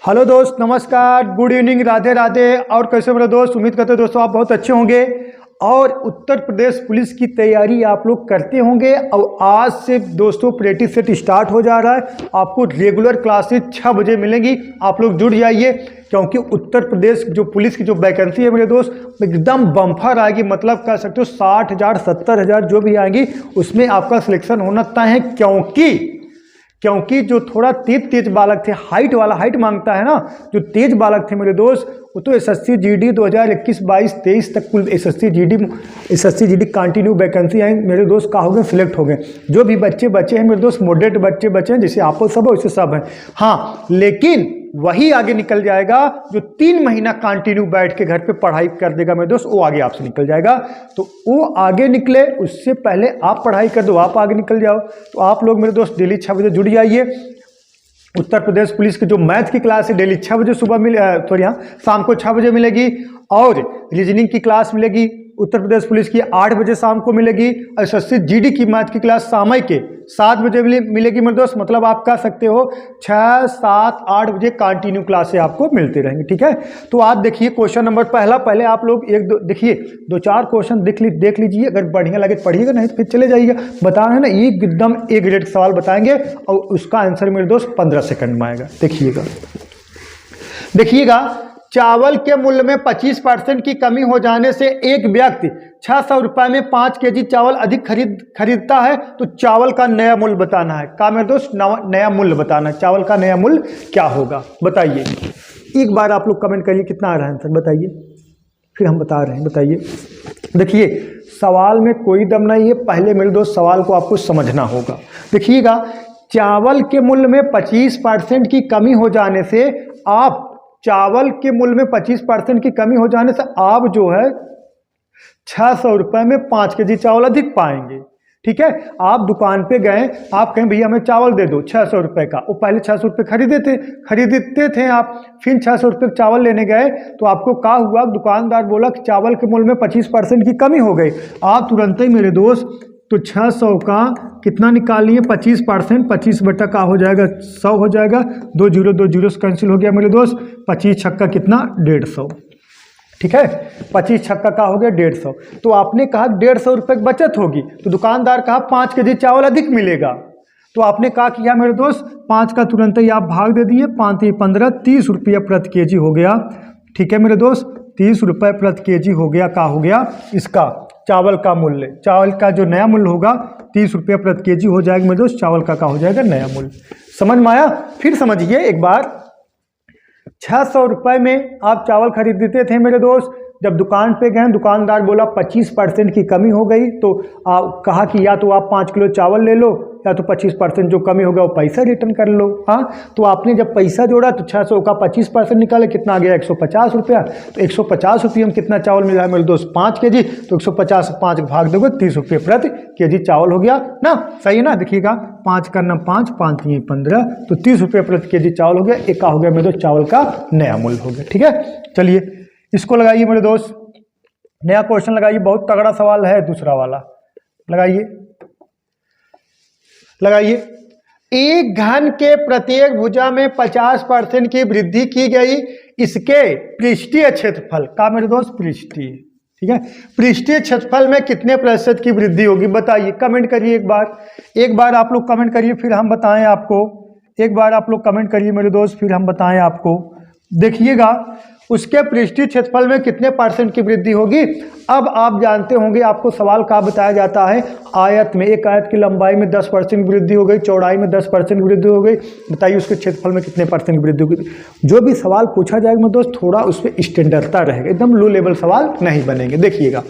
Hello दोस्त, नमस्कार, good evening, Radhe Radhe. और कैसे हो मेरे दोस्त? उम्मीद करते हैं दोस्तों आप बहुत अच्छे होंगे और उत्तर प्रदेश पुलिस की तैयारी आप लोग करते होंगे। और आज से दोस्तों प्रैक्टिस सेट स्टार्ट हो जा रहा है। आपको रेगुलर क्लासेज 6 बजे मिलेंगी। आप लोग जुड़ जाइए क्योंकि उत्तर प्रदेश जो पुलिस की जो वैकेंसी है मेरे दोस्त एकदम बम्फर आएगी। मतलब कह सकते हो 60,000 70,000 जो भी आएंगी उसमें आपका सिलेक्शन होना तय है। क्योंकि जो थोड़ा तेज बालक थे, हाइट वाला, हाइट मांगता है ना, जो तेज बालक थे मेरे दोस्त, वो तो एसएससी जीडी 2021, 22, 23 तक कुल एसएससी जीडी कंटिन्यू वैकेंसी आई मेरे दोस्त। का हो गए, सिलेक्ट हो गए। जो भी बच्चे बचे हैं मेरे दोस्त, मॉडरेट बच्चे बचे हैं, जैसे आप सब हो वैसे सब हैं। हाँ, लेकिन वही आगे निकल जाएगा जो 3 महीना कंटिन्यू बैठ के घर पे पढ़ाई कर देगा मेरे दोस्त, वो आगे आपसे निकल जाएगा। तो वो आगे निकले उससे पहले आप पढ़ाई कर दो, आप आगे निकल जाओ। तो आप लोग मेरे दोस्त डेली 6 बजे जुड़ जाइए। उत्तर प्रदेश पुलिस की जो मैथ की क्लास है डेली 6 बजे शाम को 6 बजे मिलेगी। और रीजनिंग की क्लास मिलेगी उत्तर प्रदेश पुलिस की 8 बजे शाम को मिलेगी। एसएससी जीडी की मैथ की क्लास शाम के 7 बजे मिलेगी मेरे दोस्त। मतलब आप कह सकते हो 6, 7, 8 बजे कंटिन्यू क्लासें आपको मिलते रहेंगे। ठीक है, तो आप देखिए क्वेश्चन नंबर पहले आप लोग देखिए 2-4 क्वेश्चन देख लीजिए। अगर बढ़िया लगे तो पढ़िएगा, नहीं तो फिर चले जाइएगा। बता रहे हैं ना, एकदम ए ग्रेड सवाल बताएंगे और उसका आंसर मेरे दोस्त 15 सेकंड में आएगा। देखिएगा, चावल के मूल्य में 25% की कमी हो जाने से एक व्यक्ति 600 रुपये में 5 केजी चावल अधिक खरीदता है। तो चावल का नया मूल्य बताना है। का मेरे दोस्त नया मूल्य बताना है। चावल का नया मूल्य क्या होगा बताइए। एक बार आप लोग कमेंट करिए कितना आ रहा है आंसर बताइए, फिर हम बता रहे हैं। बताइए, देखिए सवाल में कोई दम नहीं है। पहले मेरे दोस्त सवाल को आपको समझना होगा। देखिएगा, चावल के मूल्य में 25% की कमी हो जाने से आप चावल के मूल्य में 25% की कमी हो जाने से आप जो है 600 रुपये में 5 केजी चावल अधिक पाएंगे। ठीक है, आप दुकान पे गए, आप कहें भैया हमें चावल दे दो 600 रुपये का। वो पहले 600 रुपये खरीदते थे आप, फिर 600 रुपये चावल लेने गए तो आपको क्या हुआ, दुकानदार बोला कि चावल के मूल्य में 25% की कमी हो गई। आप तुरंत ही मेरे दोस्त तो 600 का कितना निकालिए, 25%, 25 बटा का हो जाएगा 100 हो जाएगा। 2 जीरो से कैंसिल हो गया मेरे दोस्त। 25 छक्का कितना, 150। ठीक है, 25 छक्का का हो गया 150। तो आपने कहा 150 रुपये की बचत होगी, तो दुकानदार कहा 5 केजी चावल अधिक मिलेगा। तो आपने कहा किया मेरे दोस्त, 5 का तुरंत ही आप भाग दे दिए, 5 15, 30 रुपया प्रति केजी हो गया। ठीक है मेरे दोस्त, 30 रुपये प्रति केजी हो गया। का हो गया इसका चावल का मूल्य। चावल का जो नया मूल्य होगा 30 रुपये प्रति केजी हो जाएगा मेरे दोस्त। चावल का हो जाएगा नया मूल्य। समझ में आया? फिर समझिए एक बार, 600 रुपये में आप चावल खरीदते थे मेरे दोस्त। जब दुकान पे गए, दुकानदार बोला 25% की कमी हो गई, तो कहा कि या तो आप 5 किलो चावल ले लो या तो 25% जो कमी होगा वो पैसा रिटर्न कर लो। हाँ, तो आपने जब पैसा जोड़ा तो 600 का 25% निकाले, कितना आ गया 150 रुपया। तो 150 रुपये में कितना चावल मिला है मेरे दोस्त, 5 केजी। तो 150 से 5 भाग दोगे 30 रुपये प्रति केजी चावल हो गया ना। सही है ना? देखिएगा 5 करना 5, 5 3 15, तो 30 रुपये प्रति केजी चावल हो गया। एक का हो गया मेरे दोस्त चावल का नया मूल्य हो गया। ठीक है, चलिए इसको लगाइए मेरे दोस्त, नया क्वेश्चन लगाइए। बहुत तगड़ा सवाल है दूसरा वाला। लगाइए, एक घन के प्रत्येक भुजा में 50% की वृद्धि की गई। इसके पृष्ठीय क्षेत्रफल का मेरे दोस्त, पृष्ठीय, ठीक है, पृष्ठीय क्षेत्रफल में कितने प्रतिशत की वृद्धि होगी बताइए। कमेंट करिए एक बार आप लोग कमेंट करिए, फिर हम बताएं आपको। एक बार आप लोग कमेंट करिए मेरे दोस्त, फिर हम बताएं आपको। देखिएगा, उसके पृष्ठीय क्षेत्रफल में कितने % की वृद्धि होगी। अब आप जानते होंगे, आपको सवाल का बताया जाता है आयत में। एक आयत की लंबाई में 10% की वृद्धि हो गई, चौड़ाई में 10% की वृद्धि हो गई। बताइए उसके क्षेत्रफल में कितने % की वृद्धि होगी। जो भी सवाल पूछा जाएगा मेरे दोस्त, थोड़ा उस पर स्टैंडर्डता रहेगा, एकदम लो लेवल सवाल नहीं बनेंगे। देखिएगा,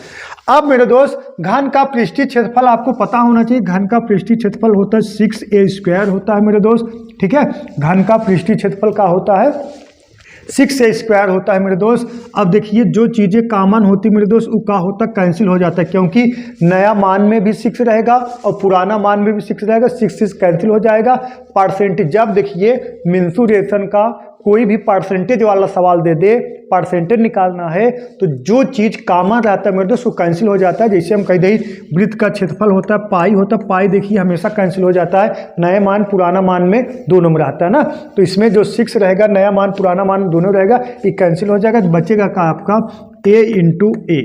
अब मेरे दोस्त घन का पृष्ठीय क्षेत्रफल आपको पता होना चाहिए। घन का पृष्ठीय क्षेत्रफल होता है 6a² होता है मेरे दोस्त। ठीक है, घन का पृष्ठीय क्षेत्रफल का होता है 6a² होता है मेरे दोस्त। अब देखिए, जो चीज़ें कॉमन होती मेरे दोस्त वो क्या होता है, कैंसिल हो जाता है, क्योंकि नया मान में भी 6 रहेगा और पुराना मान में भी 6 रहेगा। 6 कैंसिल हो जाएगा। परसेंटेज, जब देखिए मेंसुरेशन का कोई भी परसेंटेज वाला सवाल दे दे, परसेंटेज निकालना है तो जो चीज़ कॉमन रहता है मेरे दोस्त वो कैंसिल हो जाता है। जैसे हम कह दें वृत्त का क्षेत्रफल होता है पाई होता है, पाई देखिए हमेशा कैंसिल हो जाता है, नया मान पुराना मान में 2 नंबर आता है ना, तो इसमें जो 6 रहेगा नया मान पुराना मान दोनों रहेगा, ये कैंसिल हो जाएगा, बचेगा का आपका a इंटू ए।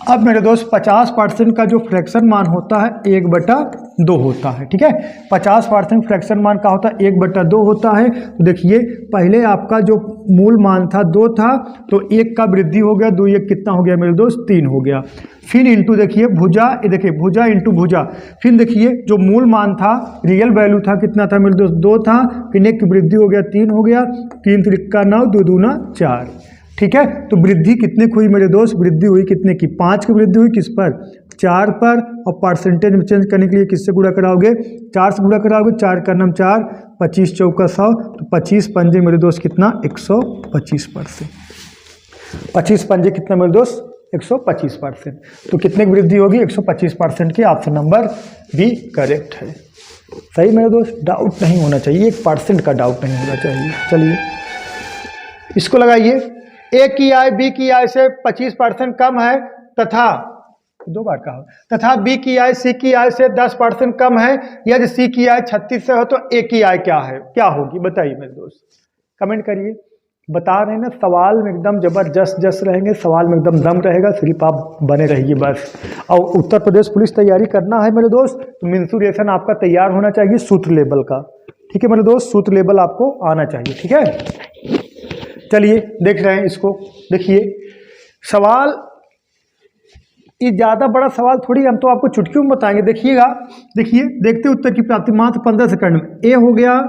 अब मेरे दोस्त 50% का जो फ्रैक्शन मान होता है 1/2 होता है, ठीक है। 50% फ्रैक्शन मान का होता है 1/2 होता है। तो देखिए पहले आपका जो मूल मान था 2 था, तो 1 का वृद्धि हो गया, 2 1 कितना हो गया मेरे दोस्त 3 हो गया। फिर इंटू देखिए भुजा, ये देखिए भुजा इंटू भुजा, फिर देखिए जो मूल मान था रियल वैल्यू था कितना था मेरे दोस्त 2 था, फिर 1 की वृद्धि हो गया 3 हो गया, 3 3 9 2 दूना 4, ठीक है। तो वृद्धि कितने की हुई मेरे दोस्त, वृद्धि हुई कितने की 5 की वृद्धि हुई किस पर 4 पर, और परसेंटेज में चेंज करने के लिए किससे गुणा कराओगे 4 से गुणा कराओगे, 4 का नाम 4, 25 चौका 100, तो 25 पंजे मेरे दोस्त कितना 125%, 25 पंजे कितना मेरे दोस्त 125%, तो कितने की वृद्धि होगी 125% की। ऑप्शन नंबर बी करेक्ट है। सही मेरे दोस्त, डाउट नहीं होना चाहिए, 1% का डाउट नहीं होना चाहिए। चलिए इसको लगाइए, ए की आय बी की आय से 25% कम है तथा 2 बार कहा, तथा बी की आय सी की आय से 10% कम है, यदि सी की आय 36 से हो तो ए की आय क्या है, क्या होगी बताइए मेरे दोस्त, कमेंट करिए। बता रहे हैं ना सवाल में एकदम जबरदस्त जस रहेंगे, सवाल में एकदम दम रहेगा, सिर्फ आप बने रहिए बस। और उत्तर प्रदेश पुलिस तैयारी करना है मेरे दोस्त तो मेंसुरेशन आपका तैयार होना चाहिए सूत्र लेवल का, ठीक है मेरे दोस्त, सूत्र लेवल आपको आना चाहिए, ठीक है। चलिए देख रहे हैं इसको, देखिए सवाल ये ज़्यादा बड़ा सवाल थोड़ी, हम तो आपको चुटकियों में बताएंगे। देखिएगा, देखिए देखते उत्तर की प्राप्ति मात्र 15 सेकंड में। ए हो गया,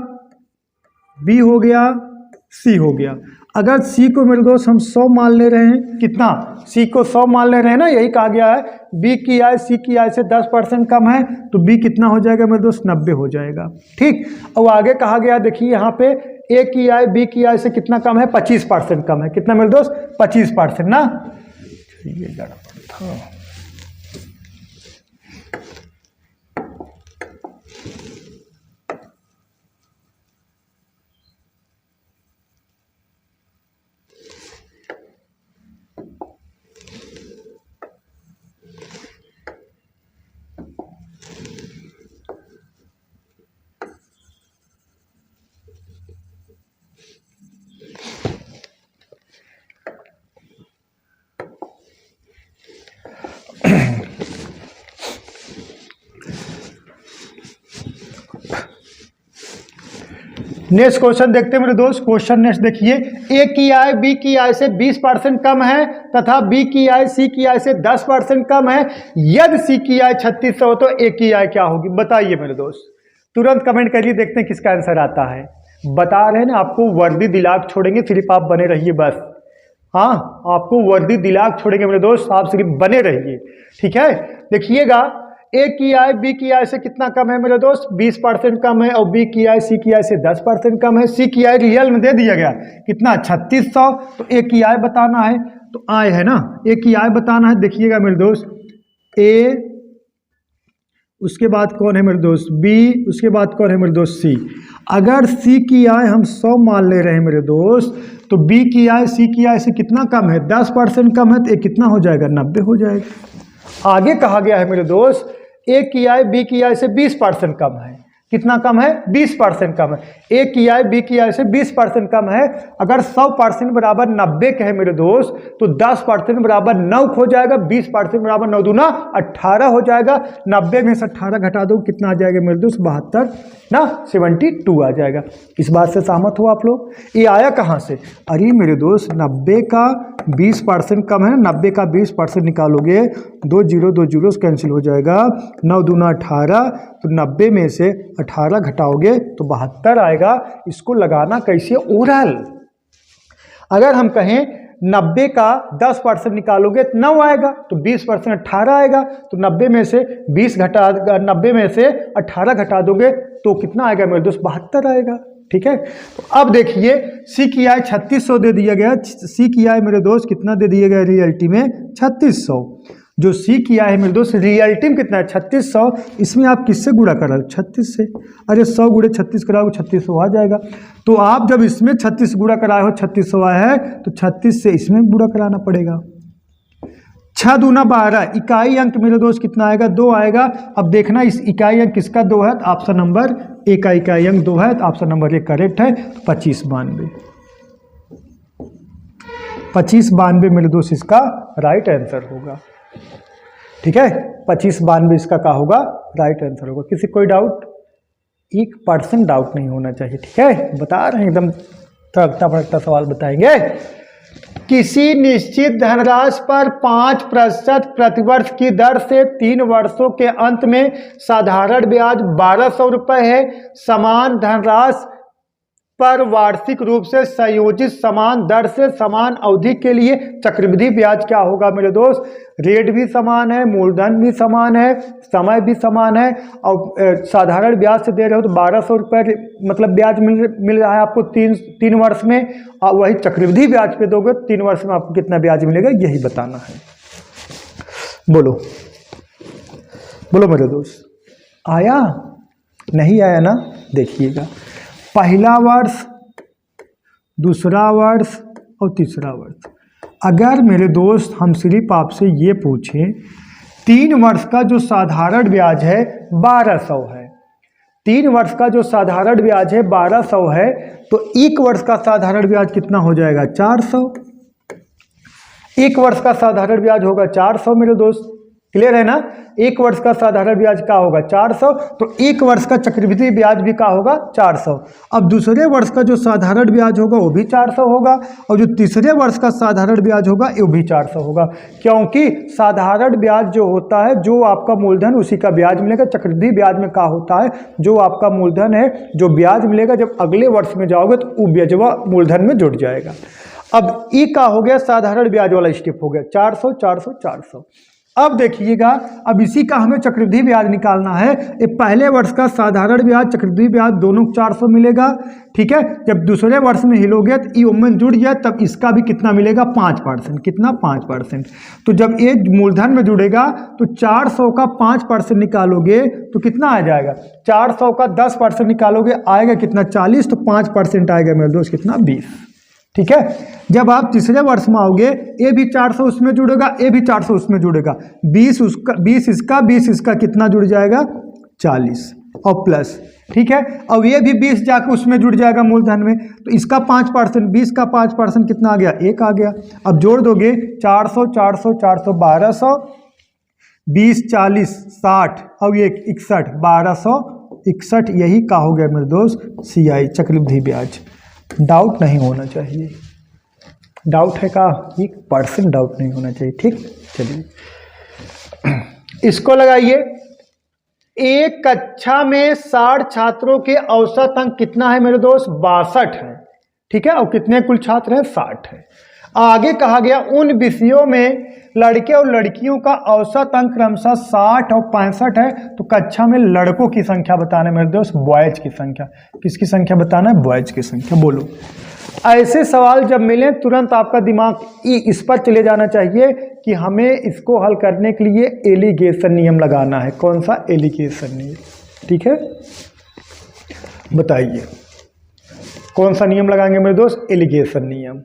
बी हो गया, सी हो गया। अगर सी को मेरे दोस्त हम 100 मान ले रहे हैं, कितना सी को 100 मान ले रहे हैं ना, यही कहा गया है बी की आय सी की आय से 10% कम है, तो बी कितना हो जाएगा मेरे दोस्त 90 हो जाएगा, ठीक। और आगे कहा गया देखिए यहाँ पे ए की आय बी की आय से कितना कम है 25% कम है, कितना मेरे दोस्त 25% ना, ये गड़बड़ था। नेक्स्ट क्वेश्चन देखते हैं मेरे दोस्त, क्वेश्चन नेक्स्ट देखिए, ए की आय बी की आय से 20% कम है तथा बी की आय सी की आय से 10% कम है, यदि सी की आय 36 हो तो ए की आय क्या होगी बताइए मेरे दोस्त। तुरंत कमेंट करिए, देखते हैं किसका आंसर आता है। बता रहे हैं ना आपको वर्दी दिला के छोड़ेंगे, सिर्फ आप बने रहिए बस। हाँ आपको वर्दी दिला के छोड़ेंगे मेरे दोस्त, आप सिर्फ बने रहिए, ठीक है। देखिएगा ए की आय बी की आय से कितना कम है मेरे दोस्त 20% कम है, और बी की आय सी की आय से 10% कम है। सी की आय रियल में दे दिया गया कितना 3600, तो ए की आय बताना है, तो आय है ना, ए की आय बताना है। देखिएगा मेरे दोस्त ए, उसके बाद कौन है मेरे दोस्त बी, उसके बाद कौन है मेरे दोस्त सी। अगर सी की आय हम 100 मान ले रहे हैं मेरे दोस्त, तो बी की आय सी की आय से कितना कम है 10% कम है, तो ये कितना हो जाएगा 90 हो जाएगा। आगे कहा गया है मेरे दोस्त ए की आय बी की आय से 20% कम है, कितना कम है 20% कम है। ए की आय बी की आय से 20% कम है, अगर 100% बराबर 90 के है मेरे दोस्त, तो 10% बराबर 9 हो जाएगा, 20% बराबर 9 दूना 18 हो जाएगा। 90 में से 18 घटा दो कितना आ जाएगा मेरे दोस्त 72 ना 72 आ जाएगा। इस बात से सहमत हो आप लोग। ये आया कहाँ से, अरे मेरे दोस्त 90 का 20% कम है, 90 का 20% निकालोगे, 2 जीरो कैंसिल हो जाएगा, 9 दूना 18, तो 90 में से 18 घटाओगे तो 72 आएगा। इसको लगाना कैसे ओरल, अगर हम कहें 90 का 10% निकालोगे तो 9 आएगा, तो 20% 18 आएगा, तो 90 में से 90 में से 18 घटा दोगे तो कितना आएगा मेरे दोस्त 72 आएगा, ठीक है। तो अब देखिए सी की आय 3600 दे दिया गया, सी की आय मेरे दोस्त कितना दे दिया गया रियलिटी में 3600, जो सी किया है मेरे दोस्त रियलिटी में कितना है 3600, इसमें आप किससे गुणा कराओ 36 से, अरे 100 गुणे 36 कराओ 3600 आ जाएगा। तो आप जब इसमें 36 गुणा कराए हो 3600 आया है तो 36 से इसमें गुणा कराना पड़ेगा। 6 दूना 12, इकाई अंक मेरे दोस्त कितना आएगा 2 आएगा। अब देखना इस इकाई अंक किसका 2 है, तो ऑप्शन नंबर ए का इकाई अंक 2 है, तो ऑप्शन नंबर 1 करेक्ट है। 2592 मेरे दोस्त इसका राइट आंसर होगा। ठीक है, 2592 इसका क्या होगा, राइट आंसर होगा। किसी कोई डाउट, 1% डाउट नहीं होना चाहिए। ठीक है, बता रहे हैं एकदम तड़कता भड़कता सवाल बताएंगे। किसी निश्चित धनराशि पर 5% प्रतिवर्ष की दर से 3 वर्षों के अंत में साधारण ब्याज 1200 रुपये है। समान धनराशि पर वार्षिक रूप से संयोजित समान दर से समान अवधि के लिए चक्रवृद्धि ब्याज क्या होगा मेरे दोस्त। रेट भी समान है, मूलधन भी समान है, समय भी समान है, और साधारण ब्याज से दे रहे हो तो 1200 रुपये मतलब ब्याज मिल रहा है आपको तीन वर्ष में, और वही चक्रवृद्धि ब्याज पे दोगे 3 वर्ष में आपको कितना ब्याज मिलेगा, यही बताना है। बोलो बोलो मेरे दोस्त, आया नहीं आया ना, देखिएगा पहला वर्ष, दूसरा वर्ष और तीसरा वर्ष। अगर मेरे दोस्त हम सिर्फ आपसे ये पूछें 3 वर्ष का जो साधारण ब्याज है 1200 है, 3 वर्ष का जो साधारण ब्याज है 1200 है, तो 1 वर्ष का साधारण ब्याज कितना हो जाएगा 400। 1 वर्ष का साधारण ब्याज होगा 400 मेरे दोस्त, क्लियर है ना। 1 वर्ष का साधारण ब्याज का होगा 400, तो 1 वर्ष का चक्रवृद्धि ब्याज भी का होगा 400। अब दूसरे वर्ष का जो साधारण ब्याज होगा वो भी 400 होगा, और जो तीसरे वर्ष का साधारण ब्याज होगा वो भी 400 होगा, क्योंकि साधारण ब्याज जो होता है जो आपका मूलधन उसी का ब्याज मिलेगा। चक्रवृद्धि ब्याज में क्या होता है, जो आपका मूलधन है जो ब्याज मिलेगा जब अगले वर्ष में जाओगे तो वो ब्याजवा मूलधन में जुड़ जाएगा। अब ई का हो गया साधारण ब्याज वाला स्टेप हो गया 400 400 400। अब देखिएगा, अब इसी का हमें चक्रवृद्धि ब्याज निकालना है। ये पहले वर्ष का साधारण ब्याज चक्रवृद्धि ब्याज दोनों 400 मिलेगा। ठीक है, जब दूसरे वर्ष में हिलोगे तो ई उम्मीद जुड़ जाए तब इसका भी कितना मिलेगा 5%, कितना 5%। तो जब ये मूलधन में जुड़ेगा तो 400 का 5% निकालोगे तो कितना आ जाएगा, 400 का 10% निकालोगे आएगा कितना 40, तो 5% आएगा मेरे दोस्त कितना 20। ठीक है, जब आप तीसरे वर्ष में आओगे ये भी 400 उसमें जुड़ेगा, ये भी 400 उसमें जुड़ेगा, 20 उसका 20 इसका 20 इसका कितना जुड़ जाएगा 40 और प्लस। ठीक है, अब ये भी 20 जाकर उसमें जुड़ जाएगा मूलधन में, तो इसका 5%, 20 का 5% कितना आ गया 1 आ गया। अब जोड़ दोगे 400 400 400 1200, 20 40 60 और ये 61 1261, यही का हो गया मेरे दोस्त CI चक्रवृद्धि ब्याज। डाउट नहीं होना चाहिए, डाउट है का 1% डाउट नहीं होना चाहिए। ठीक, चलिए इसको लगाइए। एक कक्षा में 60 छात्रों के औसत अंक कितना है मेरे दोस्त 62 है। ठीक है, और कितने कुल छात्र हैं 60 है। आगे कहा गया उन विषयों में लड़के और लड़कियों का औसत अंक क्रमशः 60 और 65 है, तो कक्षा में लड़कों की संख्या बताना है मेरे दोस्त, बॉयज की संख्या। किसकी संख्या बताना है, बॉयज की संख्या। बोलो, ऐसे सवाल जब मिले तुरंत आपका दिमाग इस पर चले जाना चाहिए कि हमें इसको हल करने के लिए एलिगेशन नियम लगाना है। कौन सा, एलिगेशन नियम। ठीक है, बताइए कौन सा नियम लगाएंगे मेरे दोस्त, एलिगेशन नियम।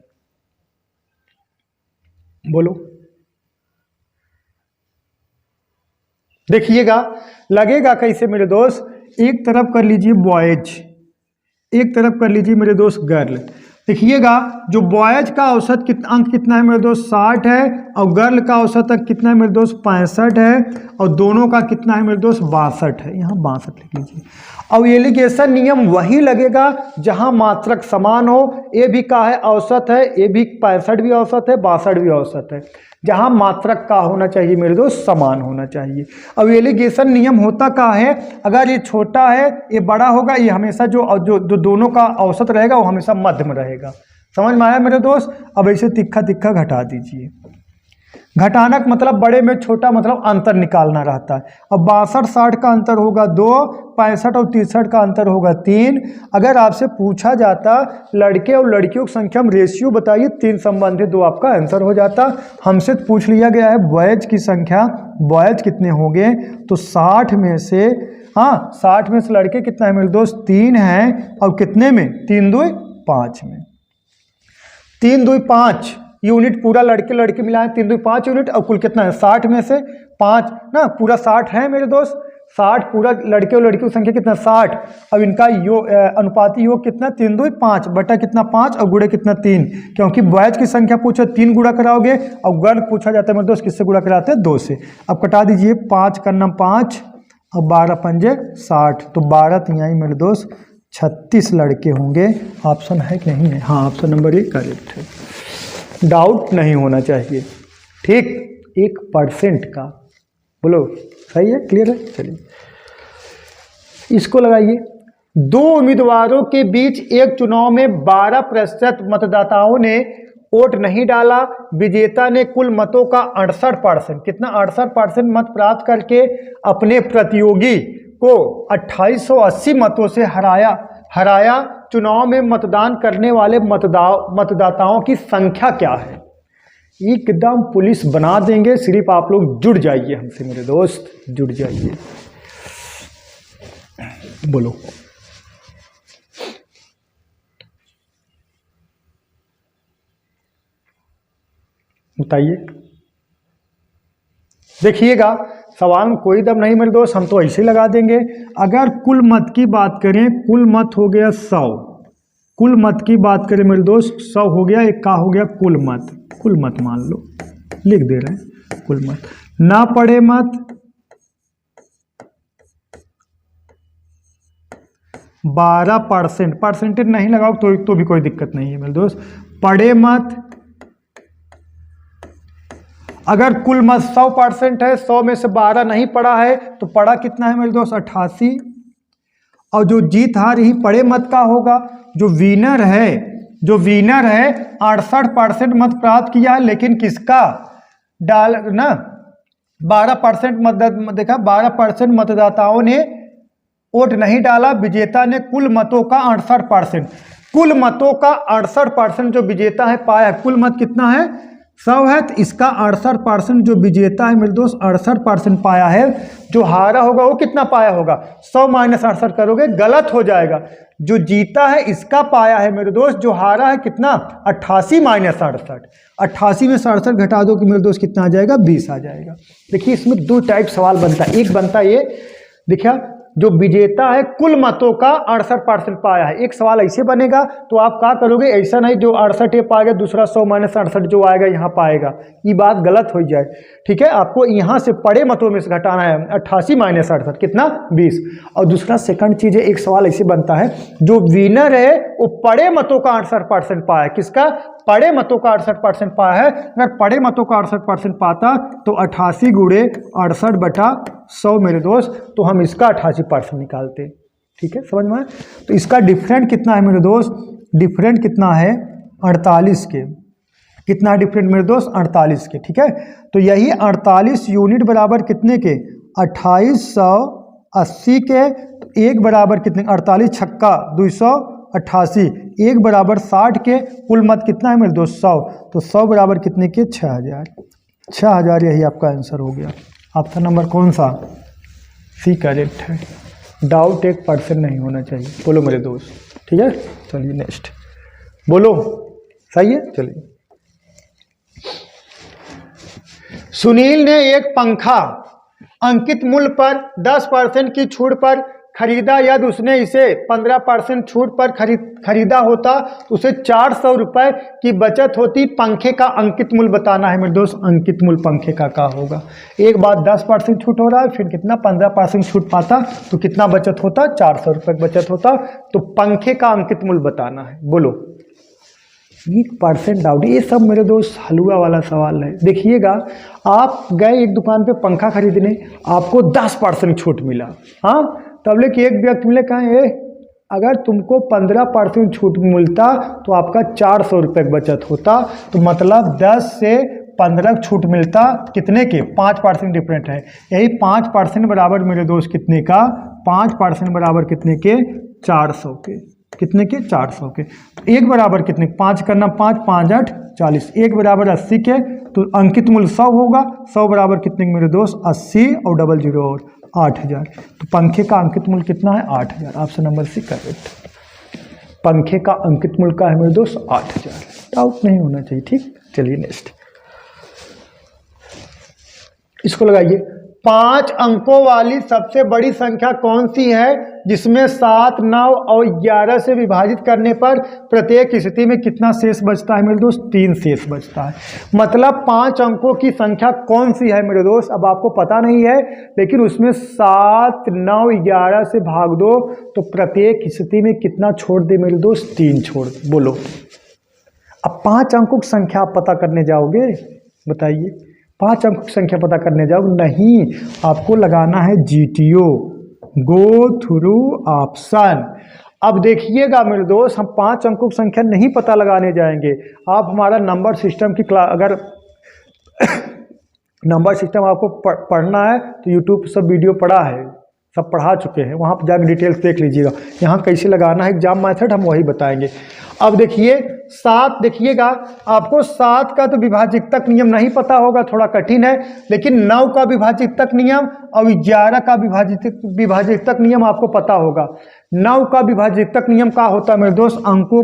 बोलो, देखिएगा लगेगा कैसे मेरे दोस्त, एक तरफ कर लीजिए बॉयज, एक तरफ कर लीजिए मेरे दोस्त गर्ल। देखिएगा जो बॉयज का औसत अंक कितना है मेरे दोस्त 60 है, और गर्ल का औसत अंक कितना है मेरे दोस्त 65 है, और दोनों का कितना है मेरे दोस्त 62 है। यहाँ 62 लिख लीजिए। अब एलिगेशन नियम वही लगेगा जहाँ मात्रक समान हो। ये भी का है औसत है, ये भी 65 भी औसत है, 62 भी औसत है। जहाँ मात्रक का होना चाहिए मेरे दोस्त समान होना चाहिए। अब एलिगेशन नियम होता का है, अगर ये छोटा है ये बड़ा होगा, ये हमेशा जो दोनों का औसत रहेगा वो हमेशा मध्य में रहेगा। समझ में आया मेरे दोस्त। अब ऐसे तिक्का तिक्का घटा दीजिए। घटाना का मतलब बड़े में छोटा मतलब अंतर निकालना रहता है। अब 62-60 का अंतर होगा 2, 65 और 63 का अंतर होगा 3। अगर आपसे पूछा जाता लड़के और लड़कियों की संख्या में रेशियो बताइए 3 संबंधित 2, आपका आंसर हो जाता। हमसे पूछ लिया गया है बॉयज की संख्या, बॉयज कितने होंगे, तो 60 में से 60 में से लड़के कितना है मेरे दोस्त 3 हैं, और कितने में 3 2 5 में 3 2 5 यूनिट पूरा लड़के लड़के मिलाएं 3 2 5 यूनिट, और कुल कितना है 60 में से 5 ना पूरा 60 है मेरे दोस्त, 60 पूरा लड़के और लड़कियों की संख्या कितना 60। अब इनका अनुपाती योग कितना 3 2 5 बटा कितना 5 और गुणे कितना 3, क्योंकि बॉयज की संख्या पूछो 3 गुणा कराओगे और गर्ल पूछा जाता है मेरे दोस्त किससे गुणा कराते हैं 2 से। अब कटा दीजिए 5 करना 5 और 12 पंजे 60, तो 12 तिहाई मेरे दोस्त 36 लड़के होंगे। ऑप्शन है कि नहीं है? हाँ, ऑप्शन नंबर 1 करेक्ट है, डाउट नहीं होना चाहिए। ठीक, 1% का बोलो सही है, क्लियर है। चलिए इसको लगाइए। 2 उम्मीदवारों के बीच एक चुनाव में 12% मतदाताओं ने वोट नहीं डाला, विजेता ने कुल मतों का 68% कितना 68% मत प्राप्त करके अपने प्रतियोगी को 2880 मतों से हराया। चुनाव में मतदान करने वाले मतदाताओं की संख्या क्या है? एकदम पुलिस बना देंगे, सिर्फ आप लोग जुड़ जाइए हमसे मेरे दोस्त, जुड़ जाइए। बोलो बताइए। देखिएगा सवाल में कोई दम नहीं मेरे दोस्त, हम तो ऐसे लगा देंगे। अगर कुल मत की बात करें, कुल मत हो गया 100, कुल मत की बात करें मेरे दोस्त 100 हो गया, एक का हो गया कुल मत मान लो, लिख दे रहे हैं कुल मत, ना पढ़े मत 12%, परसेंटेज नहीं लगाओ तो भी कोई दिक्कत नहीं है मेरे दोस्त। पढ़े मत, अगर कुल मत 100% है, 100 में से 12 नहीं पढ़ा है तो पढ़ा कितना है मेरे दोस्त 88। और जो जीत हार ही पढ़े मत का होगा, जो विनर है 68% मत प्राप्त किया है, लेकिन किसका डाल ना 12% मत देखा, 12% मतदाताओं ने वोट नहीं डाला, विजेता ने कुल मतों का 68%, कुल मतों का 68% जो विजेता है पाया। कुल मत कितना है 100 है, तो इसका 68% जो विजेता है मेरे दोस्त 68% पाया है। जो हारा होगा वो कितना पाया होगा, 100 माइनस 68 करोगे गलत हो जाएगा। जो जीता है इसका पाया है मेरे दोस्त, जो हारा है कितना 88 माइनस 68, 88 में 67 घटा दो कि मेरे दोस्त कितना आ जाएगा 20 आ जाएगा। देखिए इसमें 2 टाइप सवाल बनता है, एक बनता है ये देखिए जो विजेता है कुल मतों का 68% पाया है, एक सवाल ऐसे बनेगा तो आप क्या करोगे, ऐसा नहीं जो 68 ये पाएगा दूसरा 100 माइनस 68 जो आएगा यहाँ पाएगा, ये बात गलत हो जाए। ठीक है, आपको यहाँ से पड़े मतों में से घटाना है 88 माइनस 68 कितना 20। और दूसरा सेकंड चीज है, एक सवाल ऐसे बनता है जो विनर है वो पड़े मतों का 68% पाया है, किसका पड़े मतों का 68% पाया है। अगर पड़े मतों का 68% पाता तो 88 गुणे 68 बटा 100 मेरे दोस्त, तो हम इसका 88% निकालते। ठीक है, समझ में। तो इसका डिफरेंट कितना है मेरे दोस्त, डिफरेंट कितना है 48 के, कितना डिफरेंट मेरे दोस्त 48 के। ठीक है, तो यही 48 यूनिट बराबर कितने के 2880 के, तो एक बराबर कितने 48 छक्का 288, एक बराबर 60 के, कुल मत कितना है मेरे दोस्त 100, तो 100 बराबर कितने के 6000, यही आपका आंसर हो गया। ऑप्शन नंबर कौन सा, सी करेक्ट है, डाउट 1% नहीं होना चाहिए। बोलो मेरे दोस्त, ठीक है। चलिए नेक्स्ट बोलो, सही है। चलिए, सुनील ने एक पंखा अंकित मूल्य पर 10% की छूट पर खरीदा, यदि उसने इसे 15% छूट पर खरीदा होता तो उसे 400 रुपये की बचत होती। पंखे का अंकित मूल्य बताना है मेरे दोस्त, अंकित मूल्य पंखे का क्या होगा। एक बार 10% छूट हो रहा है, फिर कितना 15% छूट पाता तो कितना बचत होता 400 रुपये की बचत होता। तो पंखे का अंकित मूल्य बताना है। बोलो, 1% डाउट, ये सब मेरे दोस्त हलवा वाला सवाल है। देखिएगा, आप गए एक दुकान पे पंखा खरीदने, आपको 10% छूट मिला, हाँ, तब लेके एक व्यक्ति मिले कहें अगर तुमको 15% छूट मिलता तो आपका 400 रुपये की बचत होता। तो मतलब 10 से 15 छूट मिलता कितने के 5% डिफरेंट है। यही 5% बराबर मेरे दोस्त कितने का 5% बराबर कितने के 400 के। कितने के 400 के। एक बराबर कितने 5 करना 5 5 8 40 एक बराबर 80 के। तो अंकित मूल्य 100 होगा। 100 बराबर कितने के मेरे दोस्त 80 और 00 और 8000। तो पंखे का अंकित मूल्य कितना है 8000। Option number C correct. पंखे का अंकित मूल्य का है मेरे दोस्त 8000। डाउट नहीं होना चाहिए। ठीक, चलिए नेक्स्ट इसको लगाइए। 5 अंकों वाली सबसे बड़ी संख्या कौन सी है जिसमें 7, 9 और 11 से विभाजित करने पर प्रत्येक स्थिति में कितना शेष बचता है मेरे दोस्त 3 शेष बचता है। मतलब 5 अंकों की संख्या कौन सी है मेरे दोस्त। अब आपको पता नहीं है लेकिन उसमें 7, 9, 11 से भाग दो तो प्रत्येक स्थिति में कितना छोड़ दे मेरे दोस्त 3 छोड़ दे। बोलो अब 5 अंकों की संख्या आप पता करने जाओगे। बताइए 5 अंकों की संख्या पता करने जाओ नहीं, आपको लगाना है GTO गो थ्रू ऑप्शन। अब देखिएगा मेरे दोस्त हम 5 अंकों की संख्या नहीं पता लगाने जाएंगे। आप हमारा नंबर सिस्टम की क्लास अगर नंबर सिस्टम आपको पढ़ना है तो यूट्यूब पर सब वीडियो पढ़ा है, सब पढ़ा चुके हैं, वहाँ पर जाकर डिटेल्स देख लीजिएगा। यहाँ कैसे लगाना है एग्जाम मेथड हम वही बताएंगे। अब देखिए 7 देखिएगा आपको 7 का तो विभाजितक नियम नहीं पता होगा, थोड़ा कठिन है, लेकिन 9 का विभाजितक नियम और 11 का विभाजितक नियम आपको पता होगा। 9 का विभाजितक नियम क्या होता है मेरे दोस्त अंकों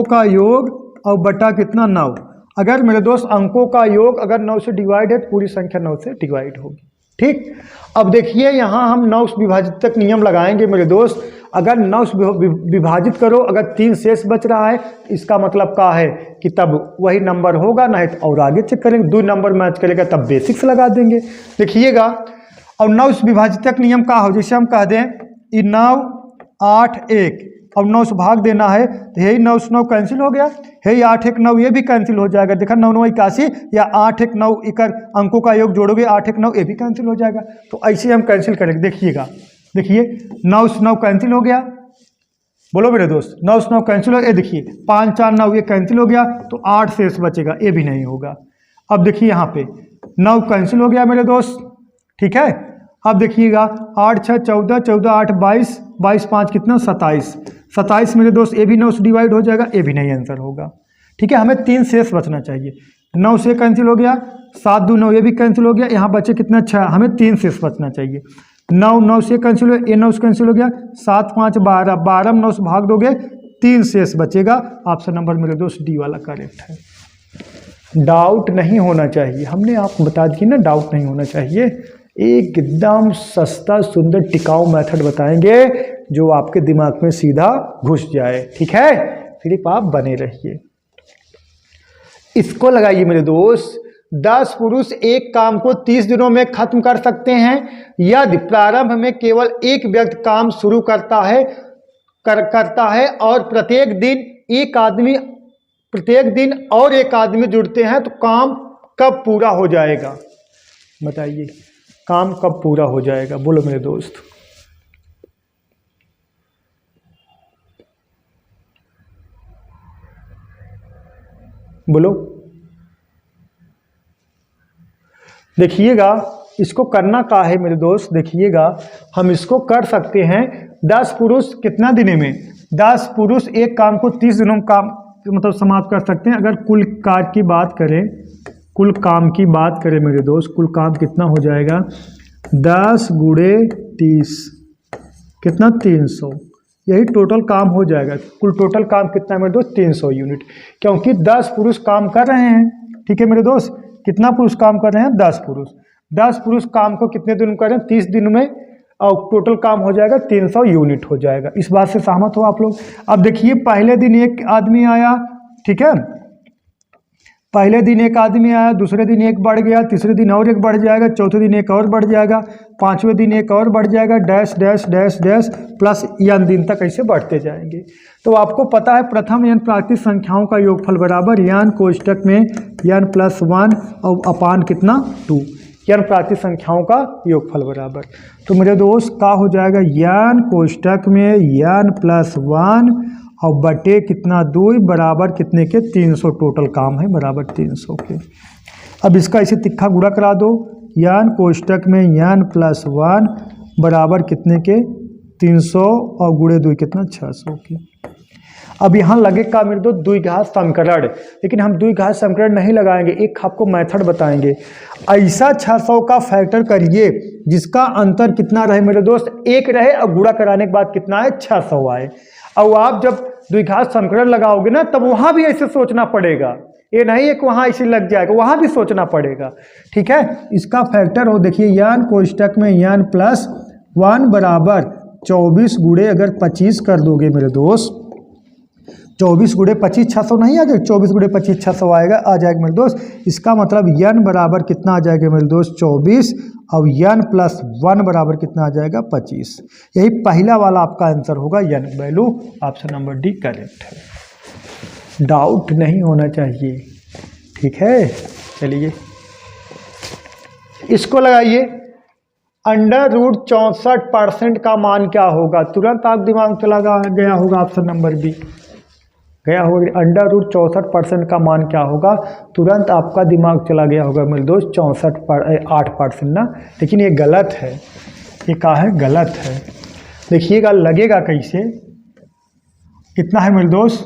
का योग और बटा कितना 9। अगर मेरे दोस्त अंकों का योग अगर 9 से डिवाइड है तो पूरी संख्या 9 से डिवाइड होगी। ठीक, अब देखिए यहाँ हम 9 विभाजितक नियम लगाएंगे मेरे दोस्त। अगर 9 विभाजित करो अगर 3 शेष बच रहा है इसका मतलब क्या है कि तब वही नंबर होगा, नहीं तो और आगे चेक करेंगे 2 नंबर मैच करेगा तब बेसिक्स लगा देंगे। देखिएगा और 9 विभाजितक नियम का हो जैसे हम कह दें 9 8 1 और 9 से भाग देना है तो यही 9 से 9 कैंसिल हो गया, यही 8 1 9 ये भी कैंसिल हो जाएगा। देखा 9 9 81 या 8 1 9 इकर अंकों का योग जोड़ोगे 8 1 9 ये भी कैंसिल हो जाएगा। तो ऐसे हम कैंसिल करेंगे। देखिएगा देखिए 9 से 9 कैंसिल हो गया। बोलो मेरे दोस्त 9 से 9 कैंसिल हो गया। देखिए 5 4 9 ये कैंसिल हो गया तो 8 शेष बचेगा, ये भी नहीं होगा। अब देखिए यहाँ पे 9 कैंसिल हो गया मेरे दोस्त। ठीक है, अब देखिएगा 8 6 14 14 8 22 22 5 कितना 27 27 मेरे दोस्त ये भी 9 से डिवाइड हो जाएगा, ये भी नहीं आंसर होगा। ठीक है, हमें 3 शेष बचना चाहिए। 9 से कैंसिल हो गया, 7 2 9 ये भी कैंसिल हो गया, यहाँ बचे कितना 6, हमें 3 शेष बचना चाहिए। 9 9 से कैंसिल हो, ये 9 से कैंसिल हो गया, 7 5 12 12 में 9 से भाग दोगे 3 शेष बचेगा। ऑप्शन नंबर मेरे दोस्त डी वाला करेक्ट है। डाउट नहीं होना चाहिए, हमने आपको बता दिया ना डाउट नहीं होना चाहिए। एकदम सस्ता सुंदर टिकाऊ मेथड बताएंगे जो आपके दिमाग में सीधा घुस जाए। ठीक है, सिर्फ आप बने रहिए। इसको लगाइए मेरे दोस्त। 10 पुरुष एक काम को 30 दिनों में खत्म कर सकते हैं यदि प्रारंभ में केवल एक व्यक्ति काम शुरू करता है और प्रत्येक दिन और एक आदमी जुड़ते हैं तो काम कब पूरा हो जाएगा। बताइए काम कब पूरा हो जाएगा। बोलो मेरे दोस्त। बोलो। देखिएगा इसको करना क्या है मेरे दोस्त। देखिएगा हम इसको कर सकते हैं 10 पुरुष कितना दिनों में 10 पुरुष एक काम को 30 दिनों में काम मतलब समाप्त कर सकते हैं। अगर कुल कार्य की बात करें, कुल काम की बात करें मेरे दोस्त, कुल काम कितना हो जाएगा 10 × 30 कितना 300, यही टोटल काम हो जाएगा। कुल टोटल काम कितना है मेरे दोस्त 300 यूनिट, क्योंकि 10 पुरुष काम कर रहे हैं। ठीक है मेरे दोस्त, कितना पुरुष काम कर रहे हैं 10 पुरुष। 10 पुरुष काम को कितने दिन में कर रहे हैं 30 दिन में, और टोटल काम हो जाएगा 300 यूनिट हो जाएगा। इस बात से सहमत हो आप लोग। अब देखिए पहले दिन एक आदमी आया, ठीक है, पहले दिन एक आदमी आया, दूसरे दिन एक बढ़ गया, तीसरे दिन और एक बढ़ जाएगा, चौथे दिन एक और बढ़ जाएगा, पांचवें दिन एक और बढ़ जाएगा, dash dash dash dash plus n दिन तक ऐसे बढ़ते जाएंगे। तो आपको पता है प्रथम n प्राकृतिक संख्याओं का योगफल बराबर n कोष्टक में n+1 और अपान कितना 2, n प्राकृतिक संख्याओं का योगफल बराबर। तो मेरे दोस्त क्या हो जाएगा n कोष्टक में n+1 और बटे कितना 2 बराबर कितने के 300 टोटल काम है बराबर 300 के। अब इसका इसे तिक्खा गुणा करा दो, यान कोष्टक में यान प्लस 1 बराबर कितने के 300 और गुणे 2 कितना 600 के। अब यहाँ लगेगा मेरे दोस्त द्विघात समीकरण, लेकिन हम द्विघात समीकरण नहीं लगाएंगे, एक आपको मेथड बताएंगे। ऐसा 600 का फैक्टर करिए जिसका अंतर कितना रहे मेरे दोस्त 1 रहे और गुणा कराने के बाद कितना है 600 आए। और आप जब द्विघात समीकरण लगाओगे ना तब वहाँ भी ऐसे सोचना पड़ेगा, ये नहीं है कि वहाँ ऐसे लग जाएगा, वहाँ भी सोचना पड़ेगा। ठीक है, इसका फैक्टर हो देखिए यान कोष्टक में यान प्लस 1 बराबर 24 गुणे अगर 25 कर दोगे मेरे दोस्त, 24 गुणे 25 600 नहीं आ जाएगा, 24 गुणे 25 600 आएगा आ जाएगा मेरे दोस्त। इसका मतलब यन बराबर कितना आ जाएगा मेरे दोस्त 24 और यन प्लस 1 बराबर कितना आ जाएगा 25। यही पहला वाला आपका आंसर होगा, n value option number D correct है, डाउट नहीं होना चाहिए। ठीक है, चलिए इसको लगाइए। √64% का मान क्या होगा, तुरंत आप दिमाग चला गया होगा, ऑप्शन नंबर बी गया होगा। √64% का मान क्या होगा, तुरंत आपका दिमाग चला गया होगा मेरे दोस्त 8% ना, लेकिन ये गलत है, ये क्या है गलत है। देखिएगा लगेगा कैसे, कितना है मेरे दोस्त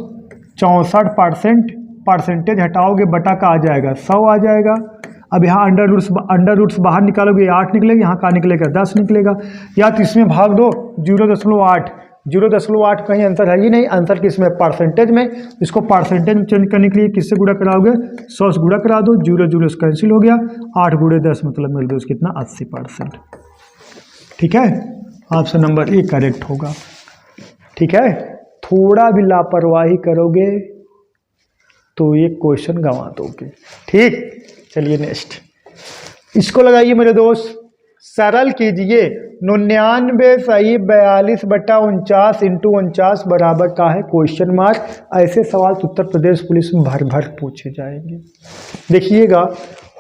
64%, परसेंटेज हटाओगे बटा का आ जाएगा 100 आ जाएगा। अब यहाँ अंडर रूट्स बाहर निकालोगे 8 निकलेगा, यहाँ का निकलेगा 10 निकलेगा, या तो इसमें भाग दो 0.8, 0.8 कहीं आंसर है ही नहीं, आंसर किसमें परसेंटेज में। इसको परसेंटेज में चेंज करने के लिए किससे गुणा कराओगे 100 से गुणा करा दो, 0 कैंसिल हो गया, 8 गुणे 10 मतलब मेरे दोस्त कितना 80%। ठीक है, ऑप्शन नंबर ए करेक्ट होगा। ठीक है, थोड़ा भी लापरवाही करोगे तो ये क्वेश्चन गंवा दोगे। ठीक, चलिए नेक्स्ट इसको लगाइए मेरे दोस्त, सरल कीजिए। 99 सही 42 बटा 49 इंटू 49 बराबर का है क्वेश्चन मार्क। ऐसे सवाल तो उत्तर प्रदेश पुलिस में भर भर पूछे जाएंगे। देखिएगा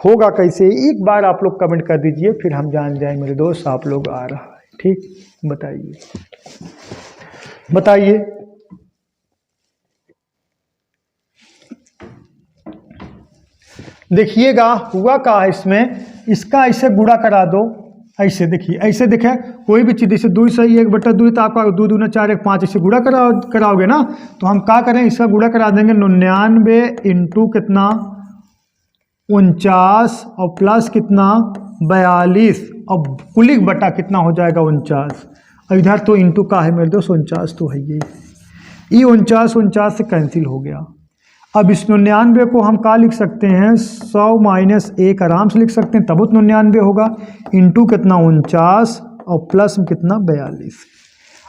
होगा कैसे, एक बार आप लोग कमेंट कर दीजिए फिर हम जान जाएंगे मेरे दोस्त आप लोग आ रहा है। ठीक, बताइए देखिएगा हुआ का है इसमें, इसका ऐसे गुणा करा दो, ऐसे देखिए, ऐसे देखें कोई भी चीज़ जैसे 2 सही 1 बटा 2 तो आपका 2 दूना 4 1 5 ऐसे गुणा कराओगे ना, तो हम क्या करें इसका गुणा करा देंगे 99 इंटू कितना 49 और प्लस कितना 42 और कुलिक बटा कितना हो जाएगा 49। और इधर तो इंटू का है मेरे दोस्त 49 तो है ये 49 से कैंसिल हो गया। अब इस 99 को हम क्या लिख सकते हैं 100 माइनस 1 आराम से लिख सकते हैं, तब 99 होगा, इंटू कितना 49 और प्लस में कितना 42।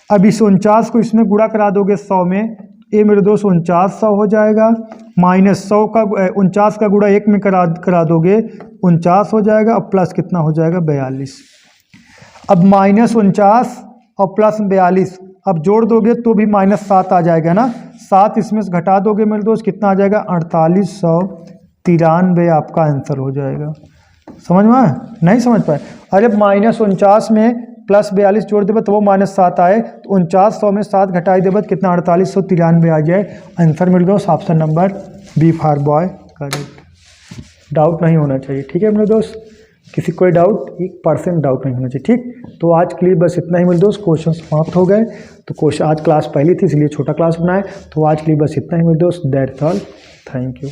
अब इस 49 को इसमें गुणा करा दोगे 100 में, ये मेरे दोस्त 4900 हो जाएगा, माइनस 100 का 49 का गुणा 1 में करा दोगे 49 हो जाएगा और प्लस कितना हो जाएगा 42। अब माइनस 49 और प्लस 42 अब जोड़ दोगे तो भी -7 आ जाएगा ना, 7 इसमें से घटा दोगे मेरे दोस्त कितना आ जाएगा 4893 आपका आंसर हो जाएगा। समझ में नहीं समझ पाए, अरे -49 में प्लस 42 जोड़ देवे तो वो -7 आए, तो 4900 में 7 घटाई देवे कितना 4893 आ जाए। आंसर मेरे दोस्त option number B for boy correct. Doubt नहीं होना चाहिए। ठीक है मेरे दोस्त, किसी कोई डाउट 1% डाउट नहीं होना चाहिए। ठीक, तो आज के लिए बस इतना ही मेरे दोस्त, क्वेश्चन समाप्त हो गए। तो क्वेश्चन आज क्लास पहली थी इसलिए छोटा क्लास बनाए, तो आज के लिए बस इतना ही मेरे दोस्त, दैट्स ऑल, थैंक यू।